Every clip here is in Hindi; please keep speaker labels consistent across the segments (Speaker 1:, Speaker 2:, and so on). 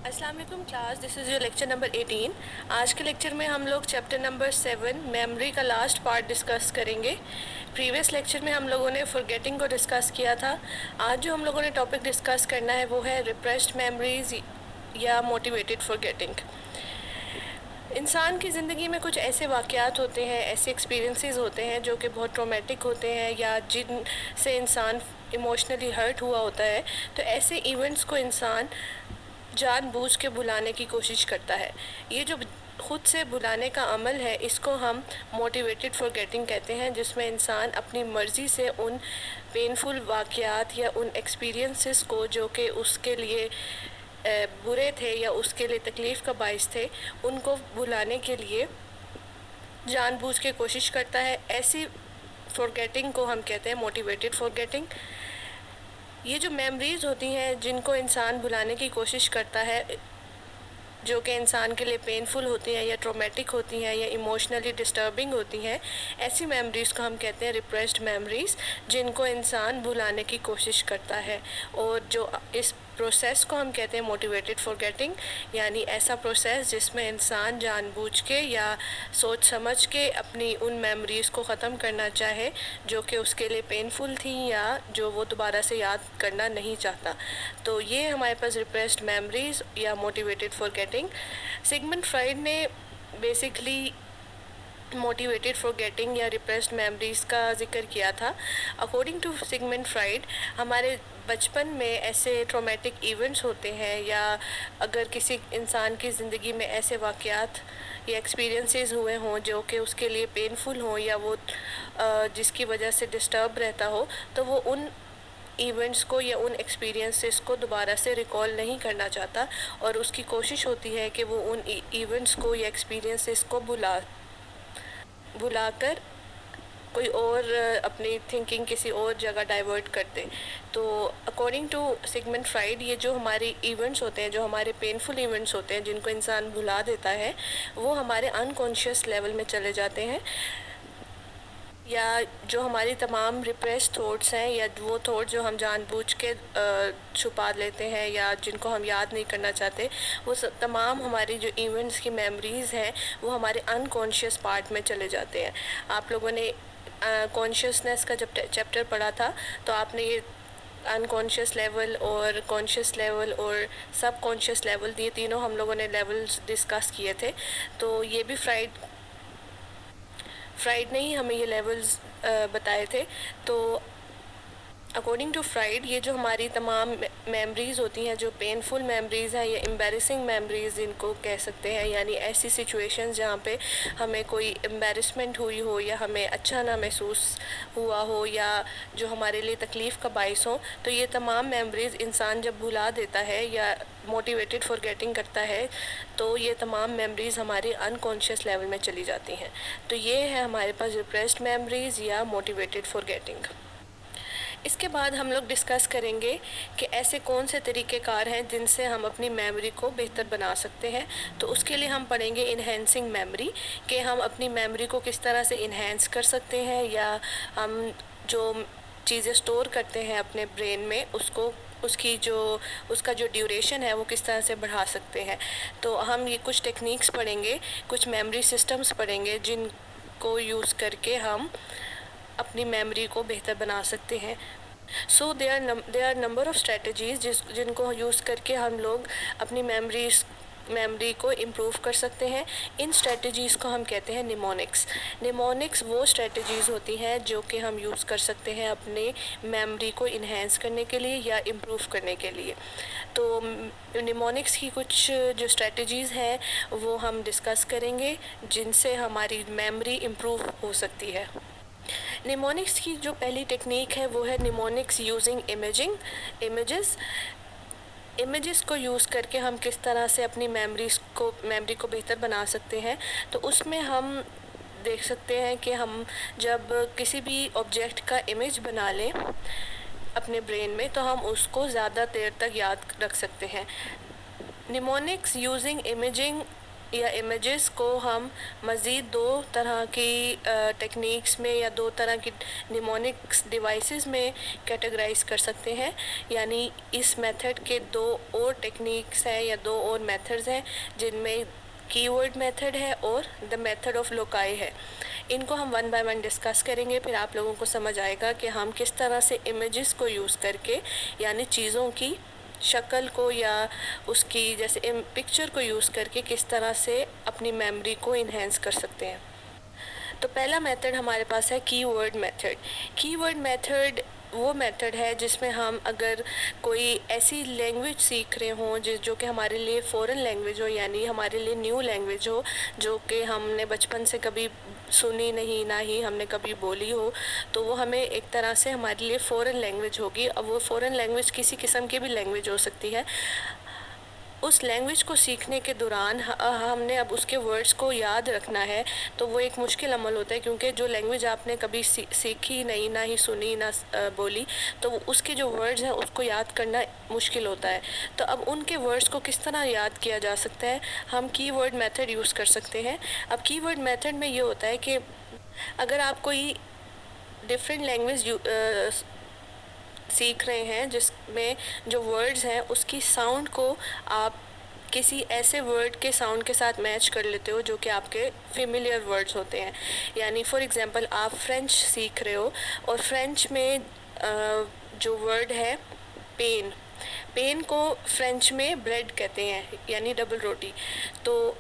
Speaker 1: अस्सलाम वालेकुम class, this is your lecture number 18। आज के लेक्चर में हम लोग चैप्टर नंबर 7 मेमोरी का लास्ट पार्ट डिस्कस करेंगे। प्रीवियस लेक्चर में हम लोगों ने फॉरगेटिंग को डिस्कस किया था। आज जो हम लोगों ने टॉपिक डिस्कस करना है वो है रिप्रेस्ड मेमोरीज या मोटिवेटेड फॉरगेटिंग। इंसान की ज़िंदगी में कुछ ऐसे वाक़यात होते हैं, ऐसे एक्सपीरियंसेस होते हैं जो कि बहुत ट्रॉमेटिक होते हैं या जिन से इंसान इमोशनली हर्ट हुआ होता है। तो ऐसे इवेंट्स को इंसान जानबूझ के भुलाने की कोशिश करता है। ये जो खुद से भुलाने का अमल है इसको हम मोटिवेटेड फॉरगेटिंग कहते हैं, जिसमें इंसान अपनी मर्ज़ी से उन पेनफुल वाक़यात या उन एक्सपीरियंसेस को जो कि उसके लिए बुरे थे या उसके लिए तकलीफ़ का बाइस थे, उनको भुलाने के लिए जानबूझ के कोशिश करता है। ऐसी फॉरगेटिंग को हम कहते हैं मोटिवेटेड फॉरगेटिंग। ये जो मेमोरीज़ होती हैं जिनको इंसान भुलाने की कोशिश करता है, जो कि इंसान के लिए पेनफुल होती हैं या ट्रॉमेटिक होती हैं या इमोशनली डिस्टर्बिंग होती हैं, ऐसी मेमोरीज़ को हम कहते हैं रिप्रेस्ड मेमोरीज़, जिनको इंसान भुलाने की कोशिश करता है। और जो इस प्रोसेस को हम कहते हैं मोटिवेटेड फॉरगेटिंग, यानी ऐसा प्रोसेस जिसमें इंसान जानबूझ के या सोच समझ के अपनी उन मेमोरीज़ को ख़त्म करना चाहे जो कि उसके लिए पेनफुल थी या जो वो दोबारा से याद करना नहीं चाहता। तो ये हमारे पास रिप्रेस्ड मेमोरीज़ या मोटिवेटेड फॉरगेटिंग। सिगमंड फ्राइड ने बेसिकली मोटिवेटेड फॉरगेटिंग या रिप्रेस्ड मेमोरीज़ का जिक्र किया था। अकॉर्डिंग टू सिगमंड फ्राइड, हमारे बचपन में ऐसे ट्रॉमेटिक इवेंट्स होते हैं या अगर किसी इंसान की ज़िंदगी में ऐसे वाक़यात या एक्सपीरियंसेस हुए हों जो कि उसके लिए पेनफुल हों या वो जिसकी वजह से डिस्टर्ब रहता हो, तो वो उन इवेंट्स को या उन एक्सपीरियंसेस को दोबारा से रिकॉल नहीं करना चाहता और उसकी कोशिश होती है कि वो उन इवेंट्स को या एक्सपीरियंसेस को भुलाकर कोई और अपनी थिंकिंग किसी और जगह डाइवर्ट कर दे। तो अकॉर्डिंग टू सिगमंड फ्राइड, ये जो हमारे इवेंट्स होते हैं, जो हमारे पेनफुल इवेंट्स होते हैं जिनको इंसान भुला देता है, वो हमारे अनकॉन्शियस लेवल में चले जाते हैं, या जो हमारी तमाम रिप्रेस थॉट्स हैं या वो थॉट जो हम जानबूझ के छुपा लेते हैं या जिनको हम याद नहीं करना चाहते, वो तमाम हमारी जो इवेंट्स की मेमोरीज़ हैं वो हमारे अनकॉन्शियस पार्ट में चले जाते हैं। आप लोगों ने कॉन्शियसनेस का जब चैप्टर पढ़ा था तो आपने ये अनकॉन्शियस लेवल और कॉन्शियस लेवल और सब कॉन्शियस लेवल, ये तीनों हम लोगों ने लेवल्स डिस्कस किए थे। तो ये भी फ्राइड ने ही हमें ये लेवल्स बताए थे। तो अकॉर्डिंग टू फ्राइड, ये जो हमारी तमाम मेमोरीज़ होती हैं, जो पेनफुल मेमोरीज़ हैं या एम्बैरेसिंग मेमोरीज़ इनको कह सकते हैं, यानी ऐसी सिचुएशंस जहाँ पे हमें कोई एम्बैरेसमेंट हुई हो या हमें अच्छा ना महसूस हुआ हो या जो हमारे लिए तकलीफ़ का बाइस हो, तो ये तमाम मेमोरीज़ इंसान जब भुला देता है या मोटिवेटेड फॉरगेटिंग करता है तो ये तमाम मेमोरीज़ हमारे अनकॉन्शियस लेवल में चली जाती हैं। तो ये है हमारे पास रिप्रेस्ड मेमोरीज़ या मोटिवेटेड फॉरगेटिंग। इसके बाद हम लोग डिस्कस करेंगे कि ऐसे कौन से तरीक़ेकार हैं जिनसे हम अपनी मेमोरी को बेहतर बना सकते हैं। तो उसके लिए हम पढ़ेंगे इन्हेंसिंग मेमोरी, कि हम अपनी मेमोरी को किस तरह से इन्हेंस कर सकते हैं या हम जो चीज़ें स्टोर करते हैं अपने ब्रेन में उसका जो ड्यूरेशन है वो किस तरह से बढ़ा सकते हैं। तो हम ये कुछ टेक्निक्स पढ़ेंगे, कुछ मेमोरी सिस्टम्स पढ़ेंगे जिनको यूज़ करके हम अपनी मेमोरी को बेहतर बना सकते हैं। So there are number of strategies जिनको यूज़ करके हम लोग अपनी मेमोरी को इम्प्रूव कर सकते हैं। इन स्ट्रेटजीज़ को हम कहते हैं निमोनिक्स। निमोनिक्स वो स्ट्रेटजीज़ होती हैं जो कि हम यूज़ कर सकते हैं अपने मेमोरी को इन्हेंस करने के लिए या इम्प्रूव करने के लिए। तो निमोनिक्स की कुछ जो स्ट्रेटजीज़ हैं वो हम डिस्कस करेंगे जिनसे हमारी मेमोरी इम्प्रूव हो सकती है। निमोनिक्स की जो पहली टेक्निक है वो है निमोनिक्स यूजिंग इमेजेस को यूज़ करके हम किस तरह से अपनी मेमोरी को बेहतर बना सकते हैं। तो उसमें हम देख सकते हैं कि हम जब किसी भी ऑब्जेक्ट का इमेज बना लें अपने ब्रेन में तो हम उसको ज़्यादा देर तक याद रख सकते हैं। निमोनिक्स यूजिंग या इमेजेस को हम मज़ीद दो तरह की टेक्निक्स में या दो तरह की निमोनिक्स डिवाइसेस में कैटेगराइज कर सकते हैं। यानी इस मेथड के दो और टेक्निक्स हैं या दो और मेथड्स हैं, जिनमें कीवर्ड मेथड है और द मेथड ऑफ लोकाई है। इनको हम वन बाय वन डिस्कस करेंगे, फिर आप लोगों को समझ आएगा कि हम किस तरह से इमेजेस को यूज़ करके, यानी चीज़ों की शक्ल को या उसकी जैसे पिक्चर को यूज़ करके किस तरह से अपनी मेमोरी को इन्हेंस कर सकते हैं। तो पहला मेथड हमारे पास है कीवर्ड मेथड। कीवर्ड मेथड वो मेथड है जिसमें हम अगर कोई ऐसी लैंग्वेज सीख रहे हों जो कि हमारे लिए फ़ॉरेन लैंग्वेज हो, यानी हमारे लिए न्यू लैंग्वेज हो, जो कि हमने बचपन से कभी सुनी नहीं, ना ही हमने कभी बोली हो, तो वो हमें एक तरह से हमारे लिए फ़ॉरेन लैंग्वेज होगी। अब वो फ़ॉरेन लैंग्वेज किसी किस्म की भी लैंग्वेज हो सकती है। उस लैंग्वेज को सीखने के दौरान हमने अब उसके वर्ड्स को याद रखना है, तो वो एक मुश्किल अमल होता है, क्योंकि जो लैंग्वेज आपने कभी सीखी नहीं, ना ही सुनी, ना बोली, तो उसके जो वर्ड्स हैं उसको याद करना मुश्किल होता है। तो अब उनके वर्ड्स को किस तरह याद किया जा सकता है, हम कीवर्ड मेथड यूज़ कर सकते हैं। अब कीवर्ड मेथड में ये होता है कि अगर आप कोई डिफरेंट लैंग्वेज सीख रहे हैं जिसमें जो वर्ड्स हैं उसकी साउंड को आप किसी ऐसे वर्ड के साउंड के साथ मैच कर लेते हो जो कि आपके फेमिलियर वर्ड्स होते हैं। यानी फॉर एग्जांपल आप फ्रेंच सीख रहे हो और फ्रेंच में जो वर्ड है पेन, पेन को फ्रेंच में ब्रेड कहते हैं, यानी डबल रोटी। तो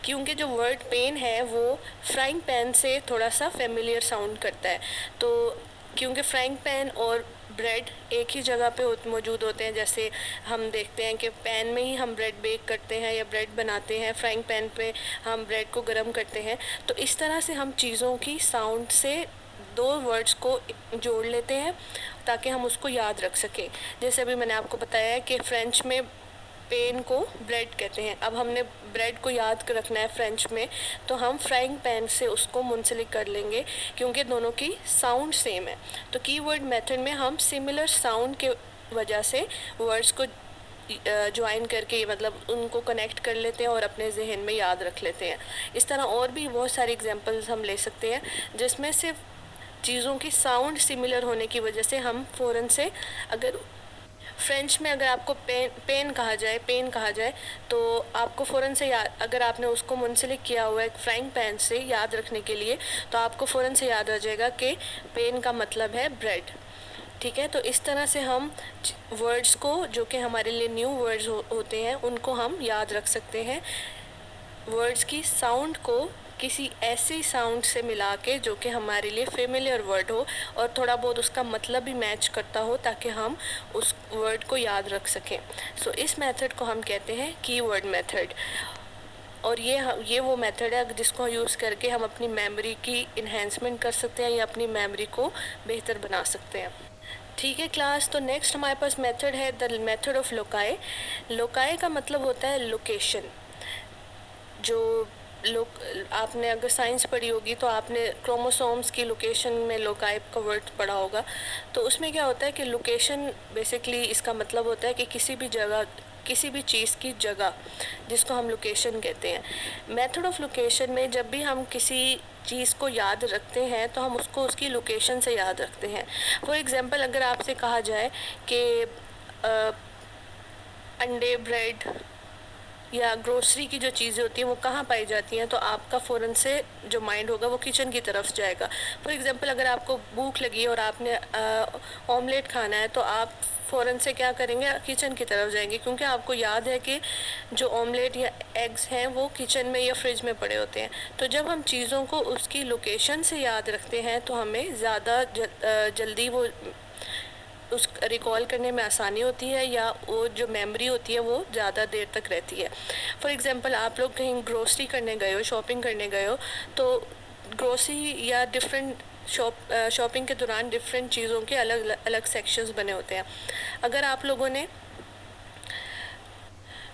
Speaker 1: क्योंकि जो वर्ड पेन है वो फ्राइंग पैन से थोड़ा सा फेमिलियर साउंड करता है, तो क्योंकि फ्राइंग पैन और ब्रेड एक ही जगह पे मौजूद होते हैं, जैसे हम देखते हैं कि पैन में ही हम ब्रेड बेक करते हैं या ब्रेड बनाते हैं, फ्राइंग पैन पे हम ब्रेड को गर्म करते हैं। तो इस तरह से हम चीज़ों की साउंड से दो वर्ड्स को जोड़ लेते हैं ताकि हम उसको याद रख सकें। जैसे अभी मैंने आपको बताया है कि फ्रेंच में पेन को ब्रेड कहते हैं। अब हमने ब्रेड को याद कर रखना है फ्रेंच में, तो हम फ्राइंग पैन से उसको मुंसलिक कर लेंगे क्योंकि दोनों की साउंड सेम है। तो कीवर्ड मेथड में हम सिमिलर साउंड के वजह से वर्ड्स को ज्वाइन करके, मतलब उनको कनेक्ट कर लेते हैं और अपने जहन में याद रख लेते हैं। इस तरह और भी बहुत सारी एग्जांपल्स हम ले सकते हैं जिसमें सिर्फ चीज़ों की साउंड सिमिलर होने की वजह से हम फ़ौरन से, अगर फ्रेंच में अगर आपको पेन कहा जाए तो आपको फ़ौरन से याद, अगर आपने उसको मुंसलिक किया हुआ है फ्राइंग पैन से याद रखने के लिए, तो आपको फ़ौरन से याद आ जाएगा कि पेन का मतलब है ब्रेड। ठीक है, तो इस तरह से हम वर्ड्स को जो कि हमारे लिए न्यू वर्ड्स होते हैं उनको हम याद रख सकते हैं। वर्ड्स की साउंड को किसी ऐसी साउंड से मिला के जो कि हमारे लिए फेमिलियर वर्ड हो और थोड़ा बहुत उसका मतलब भी मैच करता हो, ताकि हम उस वर्ड को याद रख सकें। सो इस मेथड को हम कहते हैं कीवर्ड मेथड। और ये वो मेथड है जिसको यूज़ करके हम अपनी मेमोरी की इन्हेंसमेंट कर सकते हैं या अपनी मेमोरी को बेहतर बना सकते हैं। ठीक है क्लास, तो नेक्स्ट हमारे पास मेथड है the method of loci. Loci का मतलब होता है लोकेशन। जो आपने अगर साइंस पढ़ी होगी तो आपने क्रोमोसोम्स की लोकेशन में लोकाई का वर्ड पढ़ा होगा। तो उसमें क्या होता है कि लोकेशन बेसिकली इसका मतलब होता है कि किसी भी जगह, किसी भी चीज़ की जगह, जिसको हम लोकेशन कहते हैं। मेथड ऑफ लोकेशन में जब भी हम किसी चीज़ को याद रखते हैं तो हम उसको उसकी लोकेशन से याद रखते हैं। फॉर एग्ज़ाम्पल अगर आपसे कहा जाए कि अंडे, ब्रेड या ग्रोसरी की जो चीज़ें होती हैं वो कहाँ पाई जाती हैं, तो आपका फ़ौरन से जो माइंड होगा वो किचन की तरफ जाएगा। फॉर एग्ज़ाम्पल अगर आपको भूख लगी और आपने ऑमलेट खाना है तो आप फ़ौरन से क्या करेंगे, किचन की तरफ जाएंगे, क्योंकि आपको याद है कि जो ऑमलेट या एग्स हैं वो किचन में या फ्रिज में पड़े होते हैं। तो जब हम चीज़ों को उसकी लोकेशन से याद रखते हैं तो हमें ज़्यादा जल्दी वो उस रिकॉल करने में आसानी होती है, या वो जो मेमोरी होती है वो ज़्यादा देर तक रहती है। फॉर एग्ज़ाम्पल आप लोग कहीं ग्रोसरी करने गए हो, शॉपिंग करने गए हो, तो ग्रोसरी या डिफरेंट शॉपिंग के दौरान डिफरेंट चीज़ों के अलग अलग सेक्शंस बने होते हैं। अगर आप लोगों ने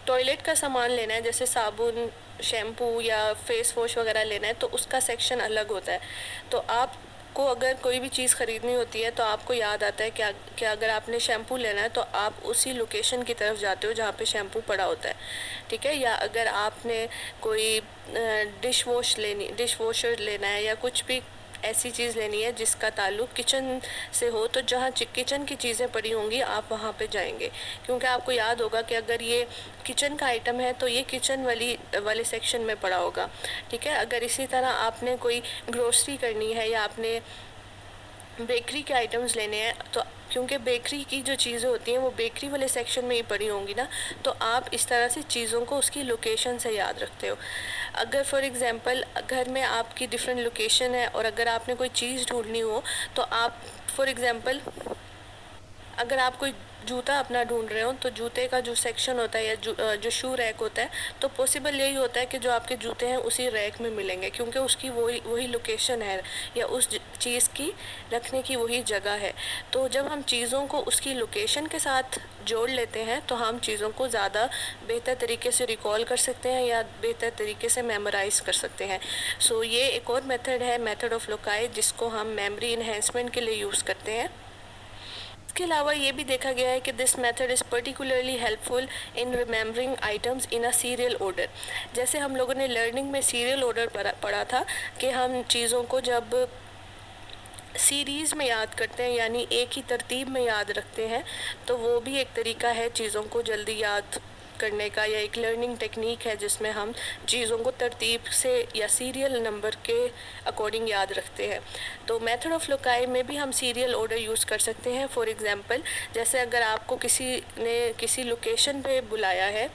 Speaker 1: टॉयलेट का सामान लेना है, जैसे साबुन, शैम्पू या फेस वॉश वगैरह लेना है, तो उसका सेक्शन अलग होता है। तो आप आपको अगर कोई भी चीज़ ख़रीदनी होती है तो आपको याद आता है कि अगर आपने शैम्पू लेना है तो आप उसी लोकेशन की तरफ जाते हो जहाँ पे शैम्पू पड़ा होता है, ठीक है। या अगर आपने कोई डिश वॉशर लेना है या कुछ भी ऐसी चीज़ लेनी है जिसका ताल्लुक किचन से हो, तो जहाँ किचन की चीज़ें पड़ी होंगी आप वहाँ पे जाएंगे, क्योंकि आपको याद होगा कि अगर ये किचन का आइटम है तो ये किचन वाले सेक्शन में पड़ा होगा, ठीक है। अगर इसी तरह आपने कोई ग्रोसरी करनी है या आपने बेकरी के आइटम्स लेने हैं, तो क्योंकि बेकरी की जो चीज़ें होती हैं वो बेकरी वाले सेक्शन में ही पड़ी होंगी ना, तो आप इस तरह से चीज़ों को उसकी लोकेशन से याद रखते हो। अगर फॉर एग्ज़ाम्पल घर में आपकी डिफरेंट लोकेशन है और अगर आपने कोई चीज़ ढूंढनी हो तो आप फॉर एग्ज़ाम्पल अगर आप कोई जूता अपना ढूंढ रहे हो तो जूते का जो सेक्शन होता है या जो शू रैक होता है, तो पॉसिबल यही होता है कि जो आपके जूते हैं उसी रैक में मिलेंगे, क्योंकि उसकी वही लोकेशन है या उस चीज़ की रखने की वही जगह है। तो जब हम चीज़ों को उसकी लोकेशन के साथ जोड़ लेते हैं तो हम चीज़ों को ज़्यादा बेहतर तरीके से रिकॉल कर सकते हैं या बेहतर तरीके से मेमोराइज़ कर सकते हैं। सो ये एक और मेथड है, मेथड ऑफ लोकाई, जिसको हम मेमोरी इन्हेंसमेंट के लिए यूज़ करते हैं। इसके अलावा ये भी देखा गया है कि this method is particularly helpful in remembering items in a serial order. जैसे हम लोगों ने लर्निंग में सीरियल ऑर्डर पढ़ा था कि हम चीज़ों को जब सीरीज़ में याद करते हैं यानी एक ही तरतीब में याद रखते हैं, तो वो भी एक तरीका है चीज़ों को जल्दी याद करने का, या एक लर्निंग टेक्निक है जिसमें हम चीज़ों को तरतीब से या सीरियल नंबर के अकॉर्डिंग याद रखते हैं। तो मेथड ऑफ लोकाई में भी हम सीरियल ऑर्डर यूज़ कर सकते हैं। फॉर एग्ज़ाम्पल, जैसे अगर आपको किसी ने किसी लोकेशन पे बुलाया है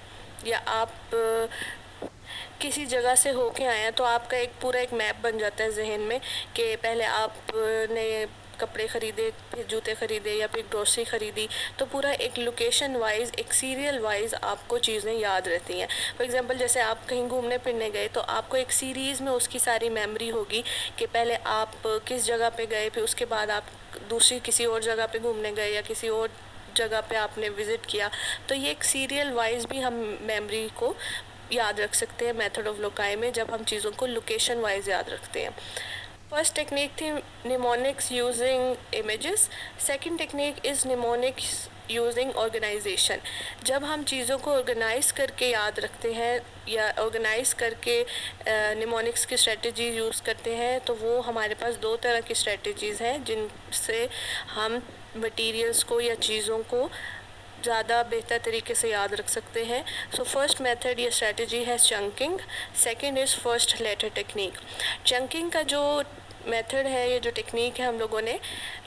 Speaker 1: या आप किसी जगह से होके आए हैं, तो आपका एक पूरा एक मैप बन जाता है जहन में कि पहले आपने कपड़े ख़रीदे, फिर जूते ख़रीदे या फिर ग्रोसरी ख़रीदी, तो पूरा एक लोकेशन वाइज, एक सीरियल वाइज आपको चीज़ें याद रहती हैं। फॉर एग्ज़ाम्पल, जैसे आप कहीं घूमने फिरने गए तो आपको एक सीरीज़ में उसकी सारी मेमोरी होगी कि पहले आप किस जगह पे गए, फिर उसके बाद आप दूसरी किसी और जगह पे घूमने गए या किसी और जगह पे आपने विज़िट किया। तो ये एक सीरियल वाइज भी हम मेमोरी को याद रख सकते हैं मेथड ऑफ लोकाई में, जब हम चीज़ों को लोकेशन वाइज याद रखते हैं। फर्स्ट टेक्निक थी mnemonics using images. Second technique is mnemonics using organization. जब हम चीज़ों को ऑर्गेनाइज करके याद रखते हैं या ऑर्गेनाइज करके निमोनिक्स की स्ट्रेटजी यूज़ करते हैं, तो वो हमारे पास दो तरह की स्ट्रेटजीज़ हैं जिनसे हम मटीरियल्स को या चीज़ों को ज़्यादा बेहतर तरीके से याद रख सकते हैं। सो फर्स्ट मेथड या स्ट्रेटजी है chunking, second is first letter technique. Chunking का जो मेथड है, ये जो टेक्निक है, हम लोगों ने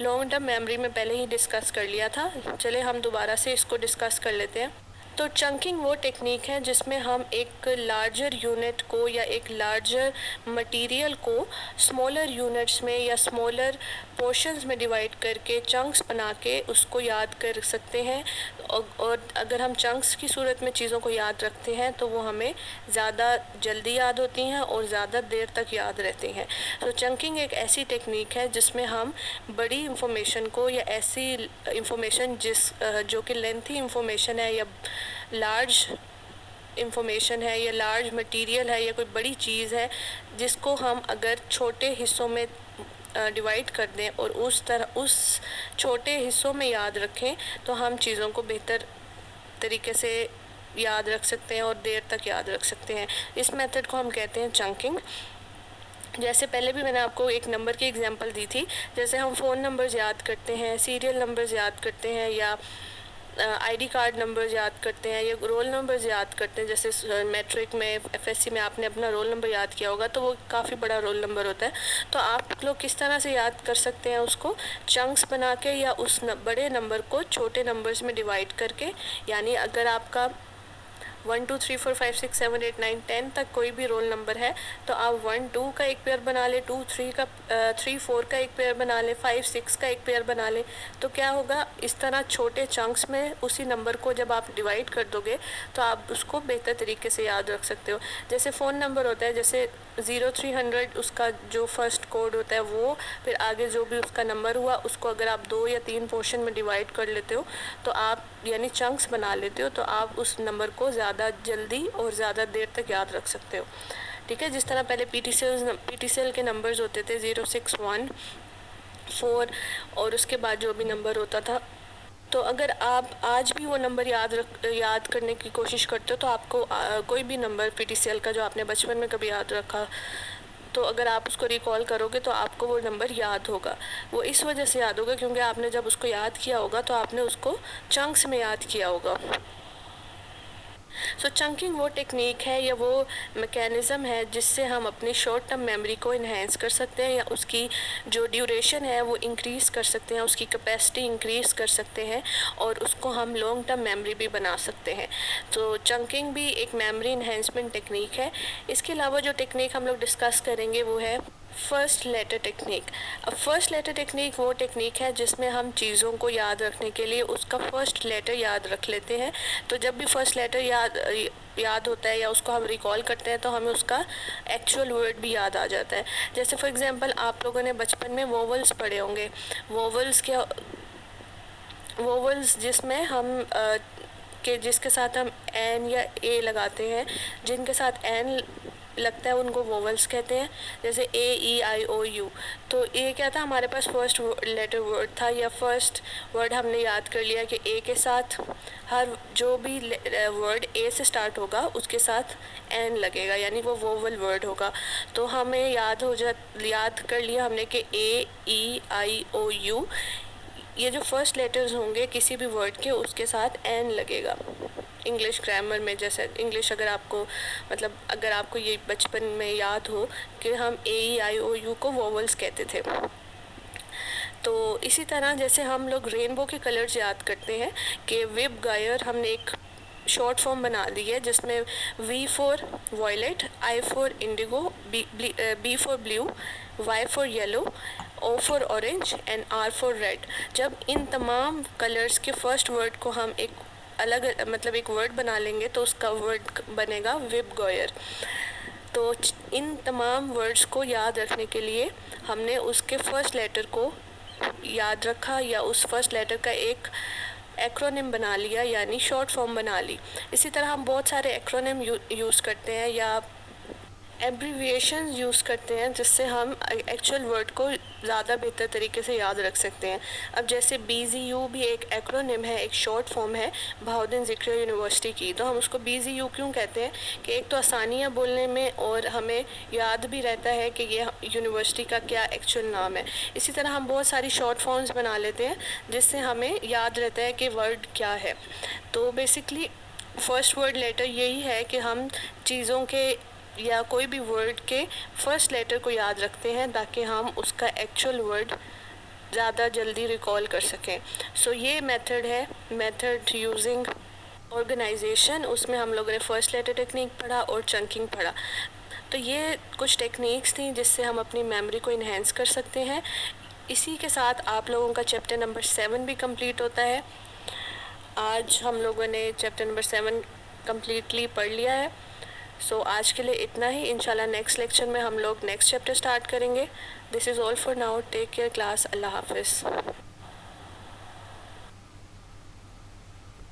Speaker 1: लॉन्ग टर्म मेमोरी में पहले ही डिस्कस कर लिया था। चले हम दोबारा से इसको डिस्कस कर लेते हैं। तो चंकिंग वो टेक्निक है जिसमें हम एक लार्जर यूनिट को या एक लार्जर मटेरियल को स्मॉलर यूनिट्स में या स्मॉलर पोर्शंस में डिवाइड करके चंक्स बना के उसको याद कर सकते हैं। और अगर हम चंक्स की सूरत में चीज़ों को याद रखते हैं तो वो हमें ज़्यादा जल्दी याद होती हैं और ज़्यादा देर तक याद रहती हैं। तो चंकिंग एक ऐसी टेक्निक है जिसमें हम बड़ी इंफॉर्मेशन को या ऐसी इंफॉर्मेशन जो कि लेंथी इंफॉर्मेशन है या लार्ज इंफॉर्मेशन है या लार्ज मटेरियल है या कोई बड़ी चीज़ है, जिसको हम अगर छोटे हिस्सों में डिवाइड कर दें और उस छोटे हिस्सों में याद रखें, तो हम चीज़ों को बेहतर तरीके से याद रख सकते हैं और देर तक याद रख सकते हैं। इस मेथड को हम कहते हैं चंकिंग। जैसे पहले भी मैंने आपको एक नंबर की एग्जांपल दी थी, जैसे हम फ़ोन नंबर्स याद करते हैं, सीरियल नंबर्स याद करते हैं या आईडी कार्ड नंबर्स याद करते हैं या रोल नंबर्स याद करते हैं। जैसे मैट्रिक में, एफएससी में आपने अपना रोल नंबर याद किया होगा, तो वो काफ़ी बड़ा रोल नंबर होता है। तो आप लोग किस तरह से याद कर सकते हैं उसको, चंक्स बना के या उस बड़े नंबर को छोटे नंबर्स में डिवाइड करके। यानी अगर आपका 1 2 3 4 5 6 7 8 9 10 तक कोई भी रोल नंबर है, तो आप 1 2 का एक पेयर बना ले, 2 3 4 का एक पेयर बना ले, 5 6 का एक पेयर बना ले। तो क्या होगा, इस तरह छोटे चंक्स में उसी नंबर को जब आप डिवाइड कर दोगे तो आप उसको बेहतर तरीके से याद रख सकते हो। जैसे फ़ोन नंबर होता है, जैसे 0300 उसका जो फर्स्ट कोड होता है वो, फिर आगे जो भी उसका नंबर हुआ उसको अगर आप 2 या 3 पोर्शन में डिवाइड कर लेते हो, तो आप यानी चंक्स बना लेते हो, तो आप उस नंबर को ज़्यादा जल्दी और ज़्यादा देर तक याद रख सकते हो। ठीक है, जिस तरह पहले पीटीसीएल के नंबर्स होते थे 061 4 और उसके बाद जो भी नंबर होता था। तो अगर आप आज भी वो नंबर याद करने की कोशिश करते हो तो आपको कोई भी नंबर पीटीसीएल का जो आपने बचपन में कभी याद रखा, तो अगर आप उसको रिकॉल करोगे तो आपको वो नंबर याद होगा। वो इस वजह से याद होगा क्योंकि आपने जब उसको याद किया होगा तो आपने उसको चंक्स में याद किया होगा। सो चंकिंग वो टेक्निक है या वो मैकेनिज़्म है जिससे हम अपनी शॉर्ट टर्म मेमोरी को इन्हेंस कर सकते हैं या उसकी जो ड्यूरेशन है वो इंक्रीज़ कर सकते हैं, उसकी कैपेसिटी इंक्रीज़ कर सकते हैं और उसको हम लॉन्ग टर्म मेमोरी भी बना सकते हैं। तो चंकिंग भी एक मेमोरी इन्हेंसमेंट टेक्निक है। इसके अलावा जो टेक्निक हम लोग डिस्कस करेंगे वो है फर्स्ट लेटर टेक्निक। अब फर्स्ट लेटर टेक्निक वो टेक्निक है जिसमें हम चीज़ों को याद रखने के लिए उसका फर्स्ट लेटर याद रख लेते हैं। तो जब भी फर्स्ट लेटर याद होता है या उसको हम रिकॉल करते हैं तो हमें उसका एक्चुअल वर्ड भी याद आ जाता है। जैसे फॉर एग्जांपल आप लोगों ने बचपन में वोवल्स पढ़े होंगे। वोवल्स जिसमें हम जिसके साथ हम एन या ए लगाते हैं, जिनके साथ एन लगता है उनको वोवल्स कहते हैं। जैसे AEIOU, तो ए क्या था, हमारे पास फर्स्ट लेटर वर्ड था या फर्स्ट वर्ड हमने याद कर लिया कि ए के साथ हर जो भी वर्ड ए से स्टार्ट होगा उसके साथ एन लगेगा, यानी वो वोवल वर्ड होगा। तो हमें याद कर लिया हमने कि AEIOU, ये जो फर्स्ट लेटर्स होंगे किसी भी वर्ड के उसके साथ एन लगेगा। इंग्लिश ग्रामर में, जैसे इंग्लिश अगर आपको ये बचपन में याद हो कि हम AEIOU को वोवल्स कहते थे। तो इसी तरह जैसे हम लोग रेनबो के कलर्स याद करते हैं कि विब गायर हमने एक शॉर्ट फॉर्म बना ली है जिसमें V for violet, I for indigo, B for blue, Y for yellow, O for orange and R for red. जब इन तमाम कलर्स के फर्स्ट वर्ड को हम एक वर्ड बना लेंगे तो उसका वर्ड बनेगा विब गॉयर। तो इन तमाम वर्ड्स को याद रखने के लिए हमने उसके फर्स्ट लेटर को याद रखा या उस फर्स्ट लेटर का एक एक्रोनिम बना लिया, यानी शॉर्ट फॉर्म बना ली। इसी तरह हम बहुत सारे एक्रोनिम यूज़ करते हैं या एब्रीविएशन यूज़ करते हैं जिससे हम एक्चुअल वर्ड को ज़्यादा बेहतर तरीके से याद रख सकते हैं। अब जैसे BZU भी एक एक्रोनिम है, एक शॉर्ट फॉर्म है बहाउद्दीन ज़िक्रिया यूनिवर्सिटी की। तो हम उसको BZU क्यों कहते हैं कि एक तो आसानियाँ बोलने में और हमें याद भी रहता है कि ये यूनिवर्सिटी का क्या एक्चुअल नाम है। इसी तरह हम बहुत सारी शॉर्ट फॉर्म्स बना लेते हैं जिससे हमें याद रहता है कि वर्ड क्या है। तो बेसिकली फर्स्ट वर्ड लेटर यही है कि हम चीज़ों के या कोई भी वर्ड के फर्स्ट लेटर को याद रखते हैं ताकि हम उसका एक्चुअल वर्ड ज़्यादा जल्दी रिकॉल कर सकें। सो ये मेथड है, मेथड यूजिंग ऑर्गेनाइजेशन। उसमें हम लोगों ने फर्स्ट लेटर टेक्निक पढ़ा और चंकिंग पढ़ा। तो ये कुछ टेक्निक्स थी जिससे हम अपनी मेमोरी को इन्हेंस कर सकते हैं। इसी के साथ आप लोगों का चैप्टर नंबर 7 भी कंप्लीट होता है। आज हम लोगों ने चैप्टर नंबर 7 कम्प्लीटली पढ़ लिया है। सो आज के लिए इतना ही। इंशाल्लाह नेक्स्ट लेक्चर में हम लोग नेक्स्ट चैप्टर स्टार्ट करेंगे। This is all for now. Take care class. अल्लाह हाफिज़।